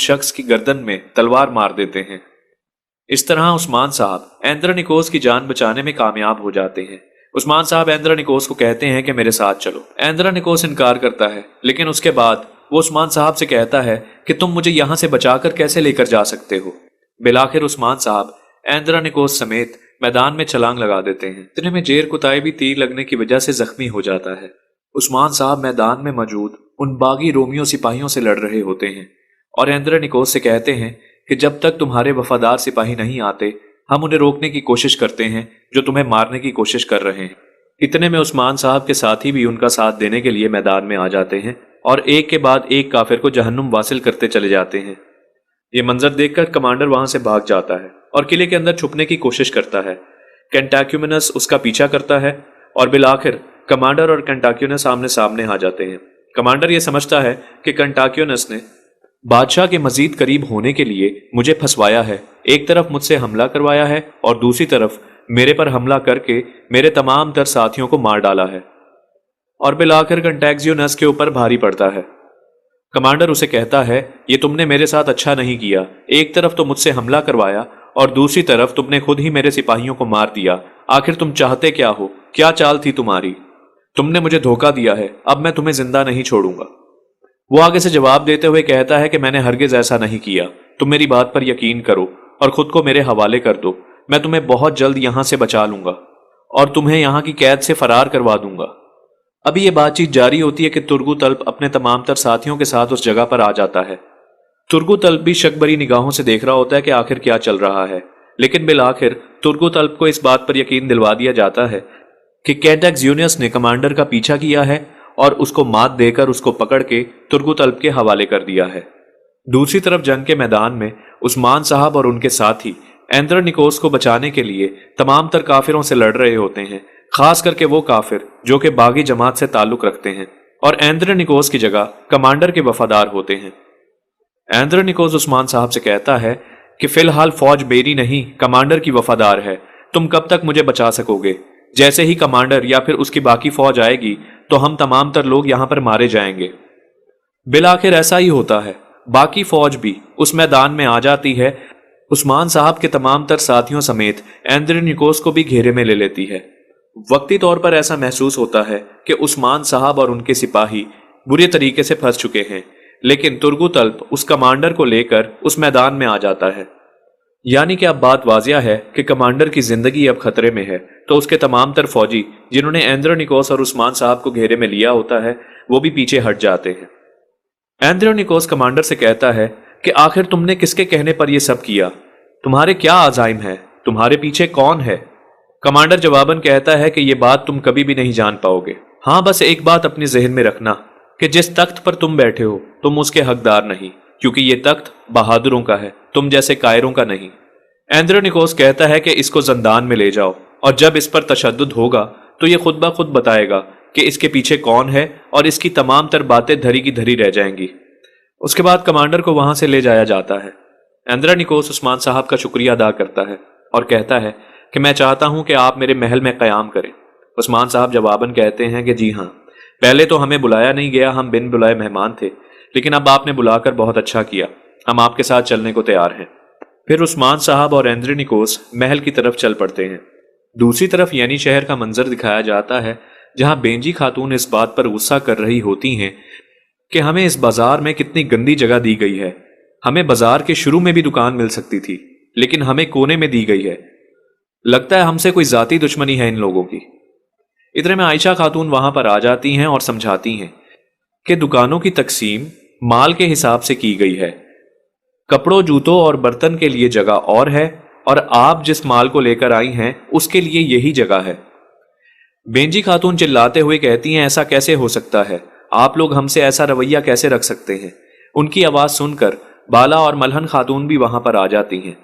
शख्स की गर्दन में तलवार मार देते हैं। इस तरह उस्मान साहब एंद्रोनिकोस की जान बचाने में कामयाब हो जाते हैं। उस्मान साहब एंद्रोनिकोस को कहते हैं कि मेरे साथ चलो। एंद्रोनिकोस इनकार करता है, लेकिन उसके बाद वो उस्मान साहब से कहता है कि तुम मुझे यहां से बचाकर कैसे लेकर जा सकते हो। बिलाखिर उस्मान साहब एंद्रोनिकोस समेत मैदान में छलांग लगा देते हैं। इतने में जेर कुताइबी तीर लगने की वजह से जख्मी हो जाता है। उस्मान साहब मैदान में मौजूद उन बागी रोमियो सिपाहियों से लड़ रहे होते हैं और एंद्रोनिकोस से कहते हैं कि जब तक तुम्हारे वफादार सिपाही नहीं आते हम उन्हें रोकने की कोशिश करते हैं जो तुम्हें मारने की कोशिश कर रहे हैं। इतने में उस्मान साहब के साथी भी उनका साथ देने के लिए मैदान में आ जाते हैं और एक के बाद एक काफिर को जहन्नुम वासिल करते चले जाते हैं। ये मंजर देखकर कमांडर वहां से भाग जाता है और किले के अंदर छुपने की कोशिश करता है। कैंटाक्यूमिनस उसका पीछा करता है और बिलाखिर कमांडर और कैंटाक्यूनस आमने सामने आ जाते हैं। कमांडर ये समझता है कि कैंटाक्यूनस ने बादशाह के मजीद करीब होने के लिए मुझे फंसवाया है। एक तरफ मुझसे हमला करवाया है और दूसरी तरफ मेरे पर हमला करके मेरे तमाम तर साथियों को मार डाला है। और बिलाखिर कैंटाक्यूनस के ऊपर भारी पड़ता है। कमांडर उसे कहता है, ये तुमने मेरे साथ अच्छा नहीं किया। एक तरफ तो मुझसे हमला करवाया और दूसरी तरफ तुमने खुद ही मेरे सिपाहियों को मार दिया। आखिर तुम चाहते क्या हो? क्या चाल थी तुम्हारी? तुमने मुझे धोखा दिया है। अब मैं तुम्हें जिंदा नहीं छोड़ूंगा। वो आगे से जवाब देते हुए कहता है कि मैंने हरगिज ऐसा नहीं किया। तुम मेरी बात पर यकीन करो और खुद को मेरे हवाले कर दो। मैं तुम्हें बहुत जल्द यहां से बचा लूंगा और तुम्हें यहां की कैद से फरार करवा दूंगा। अभी ये बातचीत जारी होती है कि तुर्गु तल्प अपने तमाम तर साथियों के साथ उस जगह पर आ जाता है। तुर्गु तल्प भी शक भरी निगाहों से देख रहा होता है कि आखिर क्या चल रहा है, लेकिन बिलाखिर तुर्गु तल्प को इस बात पर यकीन दिलवा दिया जाता है कि कैंटाक्यूनस ने कमांडर का पीछा किया है और उसको मात देकर उसको पकड़ के तुर्गु तल्प के हवाले कर दिया है। दूसरी तरफ जंग के मैदान में उस्मान साहब और उनके साथी एंद्रोनिकोस को बचाने के लिए तमाम तर काफिरों से लड़ रहे होते हैं, खास करके वो काफिर जो कि बागी जमात से ताल्लुक रखते हैं और एंद्रोनिकोस की जगह कमांडर के वफादार होते हैं। एंद्रोनिकोस उस्मान साहब से कहता है कि फिलहाल फौज मेरी नहीं कमांडर की वफादार है। तुम कब तक मुझे बचा सकोगे? जैसे ही कमांडर या फिर उसकी बाकी फौज आएगी तो हम तमाम तर लोग यहां पर मारे जाएंगे। बिलाखिर ऐसा ही होता है। बाकी फौज भी उस मैदान में आ जाती है। उस्मान साहब के तमाम तर साथियों समेत एंद्रोनिकोस को भी घेरे में ले लेती है। वक्ती तौर पर ऐसा महसूस होता है कि उस्मान साहब और उनके सिपाही बुरे तरीके से फंस चुके हैं, लेकिन तुर्गु तल्प उस कमांडर को लेकर उस मैदान में आ जाता है। यानी कि अब बात वाजिया है कि कमांडर की जिंदगी अब खतरे में है, तो उसके तमाम तर फौजी जिन्होंने एंद्रोनिकोस और उस्मान साहब को घेरे में लिया होता है वो भी पीछे हट जाते हैं। एंद्रोनिकोस कमांडर से कहता है कि आखिर तुमने किसके कहने पर यह सब किया? तुम्हारे क्या आज़ाइम है? तुम्हारे पीछे कौन है? कमांडर जवाबन कहता है कि यह बात तुम कभी भी नहीं जान पाओगे। हाँ, बस एक बात अपने जहन में रखना कि जिस तख्त पर तुम बैठे हो तुम उसके हकदार नहीं, क्योंकि ये तख्त बहादुरों का है, तुम जैसे कायरों का नहीं। एंद्रोनिकोस कहता है कि इसको जंदान में ले जाओ और जब इस पर तशद्दुद होगा तो ये खुद ब खुद बताएगा कि इसके पीछे कौन है और इसकी तमाम तर बातें धरी की धरी रह जाएंगी। उसके बाद कमांडर को वहां से ले जाया जाता है। एंद्रोनिकोस उस्मान साहब का शुक्रिया अदा करता है और कहता है कि मैं चाहता हूं कि आप मेरे महल में क़याम करें। उस्मान साहब जवाबन कहते हैं कि जी हाँ, पहले तो हमें बुलाया नहीं गया, हम बिन बुलाए मेहमान थे, लेकिन अब आपने बुलाकर बहुत अच्छा किया, हम आपके साथ चलने को तैयार हैं। फिर उस्मान साहब और एंद्रोनिकोस महल की तरफ चल पड़ते हैं। दूसरी तरफ यानी शहर का मंजर दिखाया जाता है, जहां बेंजी खातून इस बात पर गुस्सा कर रही होती हैं कि हमें इस बाजार में कितनी गंदी जगह दी गई है। हमें बाजार के शुरू में भी दुकान मिल सकती थी, लेकिन हमें कोने में दी गई है। लगता है हमसे कोई जाती दुश्मनी है इन लोगों की। इतने में आयशा खातून वहां पर आ जाती हैं और समझाती हैं कि दुकानों की तकसीम माल के हिसाब से की गई है। कपड़ों, जूतों और बर्तन के लिए जगह और है और आप जिस माल को लेकर आई हैं उसके लिए यही जगह है। बेंजी खातून चिल्लाते हुए कहती हैं, ऐसा कैसे हो सकता है? आप लोग हमसे ऐसा रवैया कैसे रख सकते हैं? उनकी आवाज सुनकर बाला और मलहन खातून भी वहां पर आ जाती हैं।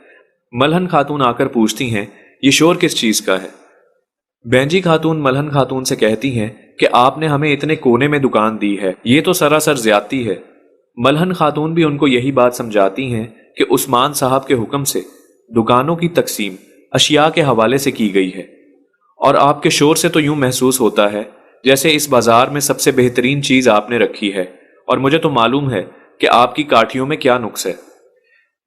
मलहन खातून आकर पूछती हैं, ये शोर किस चीज का है? बेंजी खातून मलहन खातून से कहती हैं कि आपने हमें इतने कोने में दुकान दी है, ये तो सरासर ज्यादती है। मलहन खातून भी उनको यही बात समझाती हैं कि उस्मान साहब के हुक्म से दुकानों की तकसीम अशिया के हवाले से की गई है, और आपके शोर से तो यूं महसूस होता है जैसे इस बाजार में सबसे बेहतरीन चीज आपने रखी है, और मुझे तो मालूम है कि आपकी काठियों में क्या नुक्स है।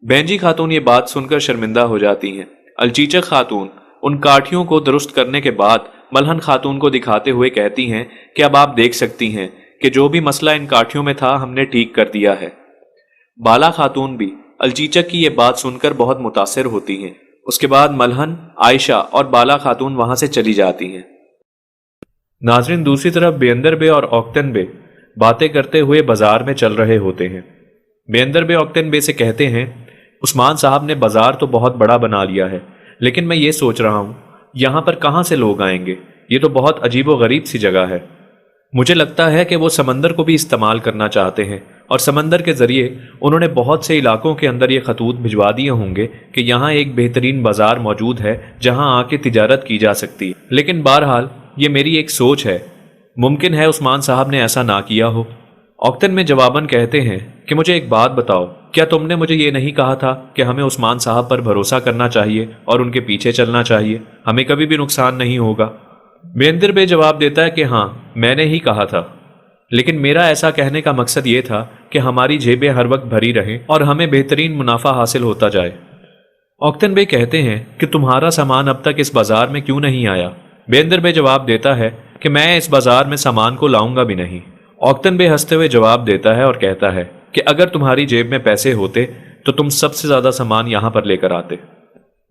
बेंजी खातून ये बात सुनकर शर्मिंदा हो जाती हैं। अलचीचक खातून उन काठियों को दुरुस्त करने के बाद मलहन खातून को दिखाते हुए कहती हैं कि अब आप देख सकती हैं कि जो भी मसला इन काठियों में था हमने ठीक कर दिया है। बाला खातून भी अलचीचक की ये बात सुनकर बहुत मुतासिर होती हैं। उसके बाद मलहन, आयशा और बाला खातून वहां से चली जाती हैं। नाजरीन, दूसरी तरफ बेअंदर बे और औक्तन बे बातें करते हुए बाजार में चल रहे होते हैं। बेअंदर बे औक्तन बे से कहते हैं, उस्मान साहब ने बाजार तो बहुत बड़ा बना लिया है, लेकिन मैं ये सोच रहा हूँ यहाँ पर कहाँ से लोग आएंगे। ये तो बहुत अजीबो गरीब सी जगह है। मुझे लगता है कि वो समंदर को भी इस्तेमाल करना चाहते हैं और समंदर के जरिए उन्होंने बहुत से इलाकों के अंदर ये खतूत भिजवा दिए होंगे कि यहाँ एक बेहतरीन बाजार मौजूद है जहाँ आके तिजारत की जा सकती है। लेकिन बहरहाल ये मेरी एक सोच है, मुमकिन है उस्मान साहब ने ऐसा ना किया हो। औक्तन में जवाबन कहते हैं कि मुझे एक बात बताओ, क्या तुमने मुझे ये नहीं कहा था कि हमें उस्मान साहब पर भरोसा करना चाहिए और उनके पीछे चलना चाहिए, हमें कभी भी नुकसान नहीं होगा। बेंदर बे जवाब देता है कि हाँ, मैंने ही कहा था, लेकिन मेरा ऐसा कहने का मकसद ये था कि हमारी जेबें हर वक्त भरी रहें और हमें बेहतरीन मुनाफा हासिल होता जाए। औक्तन बे कहते हैं कि तुम्हारा सामान अब तक इस बाजार में क्यों नहीं आया। बेंदर बे जवाब देता है कि मैं इस बाजार में सामान को लाऊंगा भी नहीं। औक्तन बे हंसते हुए जवाब देता है और कहता है कि अगर तुम्हारी जेब में पैसे होते तो तुम सबसे ज्यादा सामान यहां पर लेकर आते।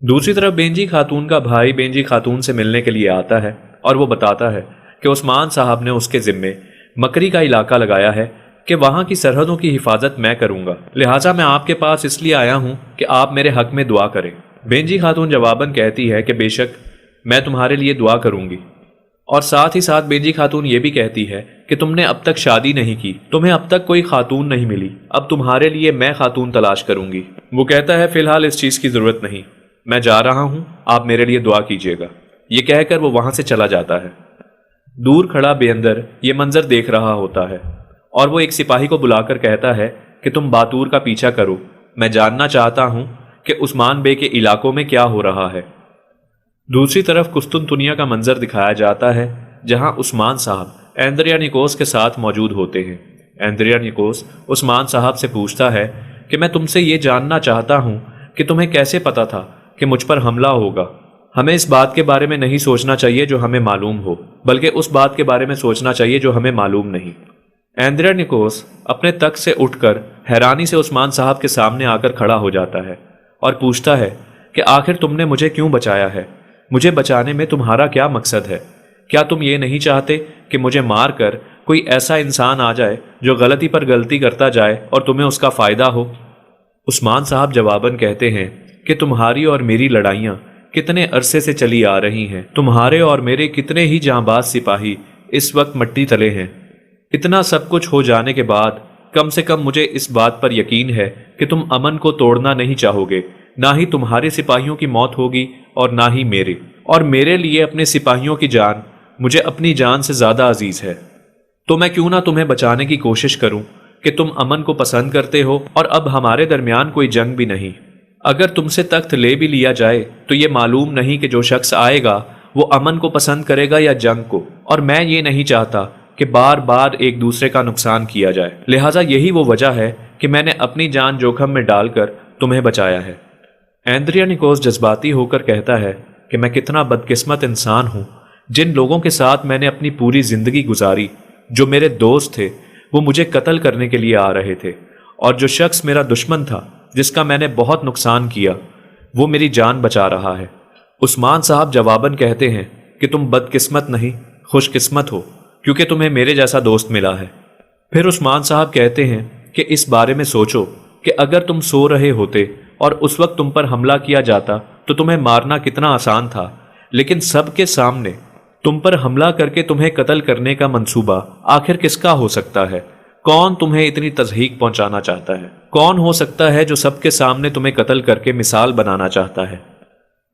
दूसरी तरफ बेंजी खातून का भाई बेंजी खातून से मिलने के लिए आता है और वो बताता है कि उस्मान साहब ने उसके जिम्मे मकरी का इलाका लगाया है कि वहां की सरहदों की हिफाजत मैं करूंगा, लिहाजा मैं आपके पास इसलिए आया हूं कि आप मेरे हक में दुआ करें। बेंजी खातून जवाबन कहती है कि बेशक मैं तुम्हारे लिए दुआ करूंगी, और साथ ही साथ बेंजी खातून ये भी कहती है कि तुमने अब तक शादी नहीं की, तुम्हें अब तक कोई खातून नहीं मिली, अब तुम्हारे लिए मैं खातून तलाश करूंगी। वो कहता है फिलहाल इस चीज की जरूरत नहीं, मैं जा रहा हूं, आप मेरे लिए दुआ कीजिएगा। ये कहकर वो वहां से चला जाता है। दूर खड़ा बेअंदर ये मंजर देख रहा होता है और वो एक सिपाही को बुलाकर कहता है कि तुम बातूर का पीछा करो, मैं जानना चाहता हूं कि उस्मान बे के इलाकों में क्या हो रहा है। दूसरी तरफ कुस्तुनतुनिया का मंजर दिखाया जाता है जहां उस्मान साहब एंद्रियानिकोस के साथ मौजूद होते हैं। एंद्रियानिकोस उस्मान साहब से पूछता है कि मैं तुमसे ये जानना चाहता हूं कि तुम्हें कैसे पता था कि मुझ पर हमला होगा। हमें इस बात के बारे में नहीं सोचना चाहिए जो हमें मालूम हो, बल्कि उस बात के बारे में सोचना चाहिए जो हमें मालूम नहीं। एंद्रियानिकोस अपने तख्त से उठकर हैरानी से उस्मान साहब के सामने आकर खड़ा हो जाता है और पूछता है कि आखिर तुमने मुझे क्यों बचाया है, मुझे बचाने में तुम्हारा क्या मकसद है? क्या तुम ये नहीं चाहते कि मुझे मार कर कोई ऐसा इंसान आ जाए जो गलती पर गलती करता जाए और तुम्हें उसका फायदा हो? उस्मान साहब जवाबन कहते हैं कि तुम्हारी और मेरी लड़ाइयाँ कितने अरसे से चली आ रही हैं, तुम्हारे और मेरे कितने ही जांबाज सिपाही इस वक्त मिट्टी तले हैं। इतना सब कुछ हो जाने के बाद कम से कम मुझे इस बात पर यकीन है कि तुम अमन को तोड़ना नहीं चाहोगे, ना ही तुम्हारे सिपाहियों की मौत होगी और ना ही मेरे, और मेरे लिए अपने सिपाहियों की जान मुझे अपनी जान से ज्यादा अजीज है। तो मैं क्यों ना तुम्हें बचाने की कोशिश करूं कि तुम अमन को पसंद करते हो और अब हमारे दरमियान कोई जंग भी नहीं। अगर तुमसे तख्त ले भी लिया जाए तो ये मालूम नहीं कि जो शख्स आएगा वो अमन को पसंद करेगा या जंग को, और मैं ये नहीं चाहता कि बार बार एक दूसरे का नुकसान किया जाए। लिहाजा यही वो वजह है कि मैंने अपनी जान जोखम में डालकर तुम्हें बचाया है। एंद्रियानिकोस जज्बाती होकर कहता है कि मैं कितना बदकिस्मत इंसान हूं, जिन लोगों के साथ मैंने अपनी पूरी जिंदगी गुजारी, जो मेरे दोस्त थे, वो मुझे कत्ल करने के लिए आ रहे थे, और जो शख्स मेरा दुश्मन था जिसका मैंने बहुत नुकसान किया, वो मेरी जान बचा रहा है। उस्मान साहब जवाबन कहते हैं कि तुम बदकिस्मत नहीं खुशकिस्मत हो, क्योंकि तुम्हें मेरे जैसा दोस्त मिला है। फिर उस्मान साहब कहते हैं कि इस बारे में सोचो कि अगर तुम सो रहे होते और उस वक्त तुम पर हमला किया जाता तो तुम्हें मारना कितना आसान था, लेकिन सबके सामने तुम पर हमला करके तुम्हें कत्ल करने का मंसूबा आखिर किसका हो सकता है? कौन तुम्हें इतनी तज़हीक पहुंचाना चाहता है? कौन हो सकता है जो सबके सामने तुम्हें कत्ल करके मिसाल बनाना चाहता है?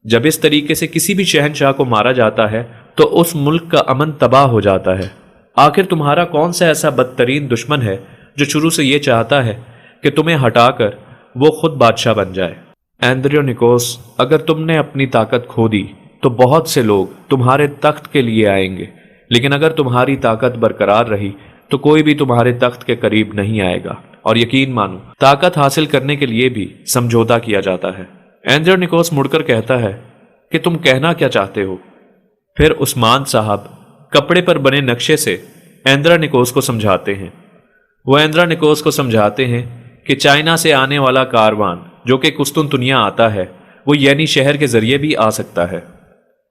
जब इस तरीके से किसी भी शहनशाह को मारा जाता है तो उस मुल्क का अमन तबाह हो जाता है। आखिर तुम्हारा कौन सा ऐसा बदतरीन दुश्मन है जो शुरू से ये चाहता है कि तुम्हें हटाकर वो खुद बादशाह बन जाए? एंद्रियानिकोस, अगर तुमने अपनी ताकत खो दी तो बहुत से लोग तुम्हारे तख्त के लिए आएंगे, लेकिन अगर तुम्हारी ताकत बरकरार रही तो कोई भी तुम्हारे तख्त के करीब नहीं आएगा। और यकीन मानो ताकत हासिल करने के लिए भी समझौता किया जाता है। एंद्रोनिकोस मुड़कर कहता है कि तुम कहना क्या चाहते हो? फिर उस्मान साहब कपड़े पर बने नक्शे से एंद्रोनिकोस को समझाते हैं। वो एंद्रोनिकोस को समझाते हैं कि चाइना से आने वाला कारवान जो कि कुस्तुनतुनिया आता है वो येनी शहर के जरिए भी आ सकता है,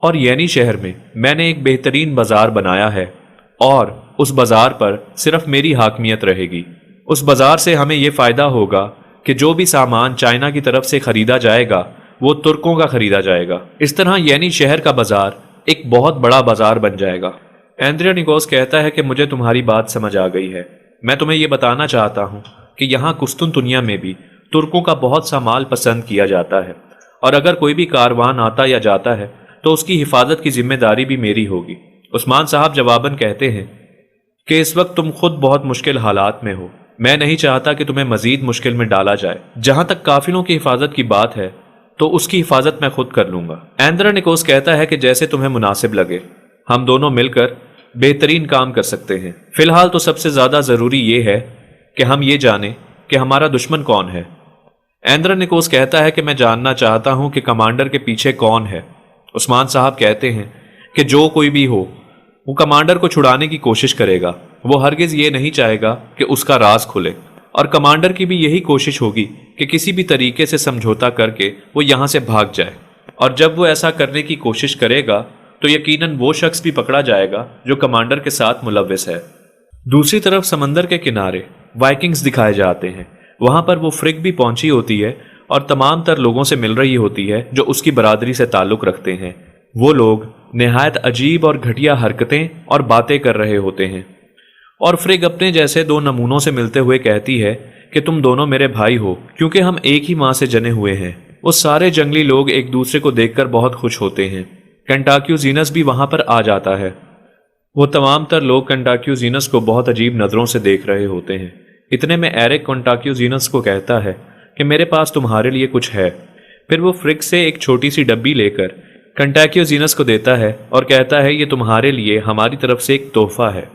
और येनी शहर में मैंने एक बेहतरीन बाजार बनाया है और उस बाजार पर सिर्फ मेरी हाकमियत रहेगी। उस बाजार से हमें यह फायदा होगा कि जो भी सामान चाइना की तरफ से खरीदा जाएगा वो तुर्कों का खरीदा जाएगा। इस तरह येनी शहर का बाजार एक बहुत बड़ा बाजार बन जाएगा। एंद्रोनिकोस कहता है कि मुझे तुम्हारी बात समझ आ गई है। मैं तुम्हें यह बताना चाहता हूं कि यहाँ कुस्तुनतुनिया में भी तुर्कों का बहुत सा माल पसंद किया जाता है, और अगर कोई भी कारवान आता या जाता है तो उसकी हिफाजत की जिम्मेदारी भी मेरी होगी। उस्मान साहब जवाबन कहते हैं कि इस वक्त तुम खुद बहुत मुश्किल हालात में हो। मैं नहीं चाहता कि तुम्हें मजीद मुश्किल में डाला जाए। जहां तक काफिलों की हिफाजत की बात है तो उसकी हिफाजत मैं खुद कर लूंगा। एंद्रोनिकोस कहता है कि जैसे तुम्हें मुनासिब लगे, हम दोनों मिलकर बेहतरीन काम कर सकते हैं। फिलहाल तो सबसे ज्यादा जरूरी यह है कि हम ये जानें कि हमारा दुश्मन कौन है। एंद्रोनिकोस कहता है कि मैं जानना चाहता हूं कि कमांडर के पीछे कौन है। उस्मान साहब कहते हैं कि जो कोई भी हो वो कमांडर को छुड़ाने की कोशिश करेगा। वो हरगिज ये नहीं चाहेगा कि उसका राज खुले, और कमांडर की भी यही कोशिश होगी कि किसी भी तरीके से समझौता करके वो यहाँ से भाग जाए। और जब वो ऐसा करने की कोशिश करेगा तो यकीनन वो शख्स भी पकड़ा जाएगा जो कमांडर के साथ मुलव्विस है। दूसरी तरफ समंदर के किनारे वाइकिंग्स दिखाए जाते हैं। वहां पर वो फ्रिग भी पहुंची होती है और तमाम तर लोगों से मिल रही होती है जो उसकी बरादरी से ताल्लुक रखते हैं। वो लोग निहायत अजीब और घटिया हरकतें और बातें कर रहे होते हैं, और फ्रिग अपने जैसे दो नमूनों से मिलते हुए कहती है कि तुम दोनों मेरे भाई हो क्योंकि हम एक ही माँ से जने हुए हैं। वो सारे जंगली लोग एक दूसरे को देखकर बहुत खुश होते हैं। कंटाक्यूजीनस भी वहां पर आ जाता है। वो तमाम तर लोग कंटाक्यूजीनस को बहुत अजीब नजरों से देख रहे होते हैं। इतने में एरिक कंटाक्यूजीनस को कहता है कि मेरे पास तुम्हारे लिए कुछ है। फिर वो फ्रिग से एक छोटी सी डब्बी लेकर कंटाक्यूजीनस को देता है और कहता है ये तुम्हारे लिए हमारी तरफ से एक तोहफा है।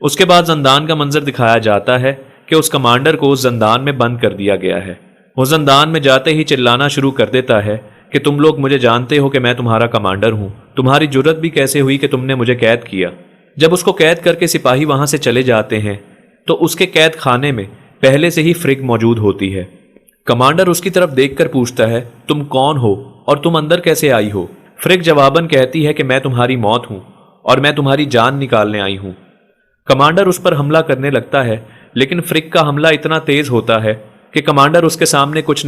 उसके बाद जंदान का मंजर दिखाया जाता है कि उस कमांडर को उस जंदान में बंद कर दिया गया है। वो जंदान में जाते ही चिल्लाना शुरू कर देता है कि तुम लोग मुझे जानते हो कि मैं तुम्हारा कमांडर हूं। तुम्हारी जुर्रत भी कैसे हुई कि तुमने मुझे कैद किया। जब उसको कैद करके सिपाही वहां से चले जाते हैं तो उसके कैद खाने में पहले से ही फ्रिग मौजूद होती है। कमांडर उसकी तरफ देखकर पूछता है तुम कौन हो और तुम अंदर कैसे आई हो? फ्रिग जवाबन कहती है कि मैं तुम्हारी मौत हूं और मैं तुम्हारी जान निकालने आई हूं। कमांडर उस पर हमला करने लगता है, लेकिन फ्रिग का हमला इतना तेज होता है कि कमांडर उसके सामने कुछ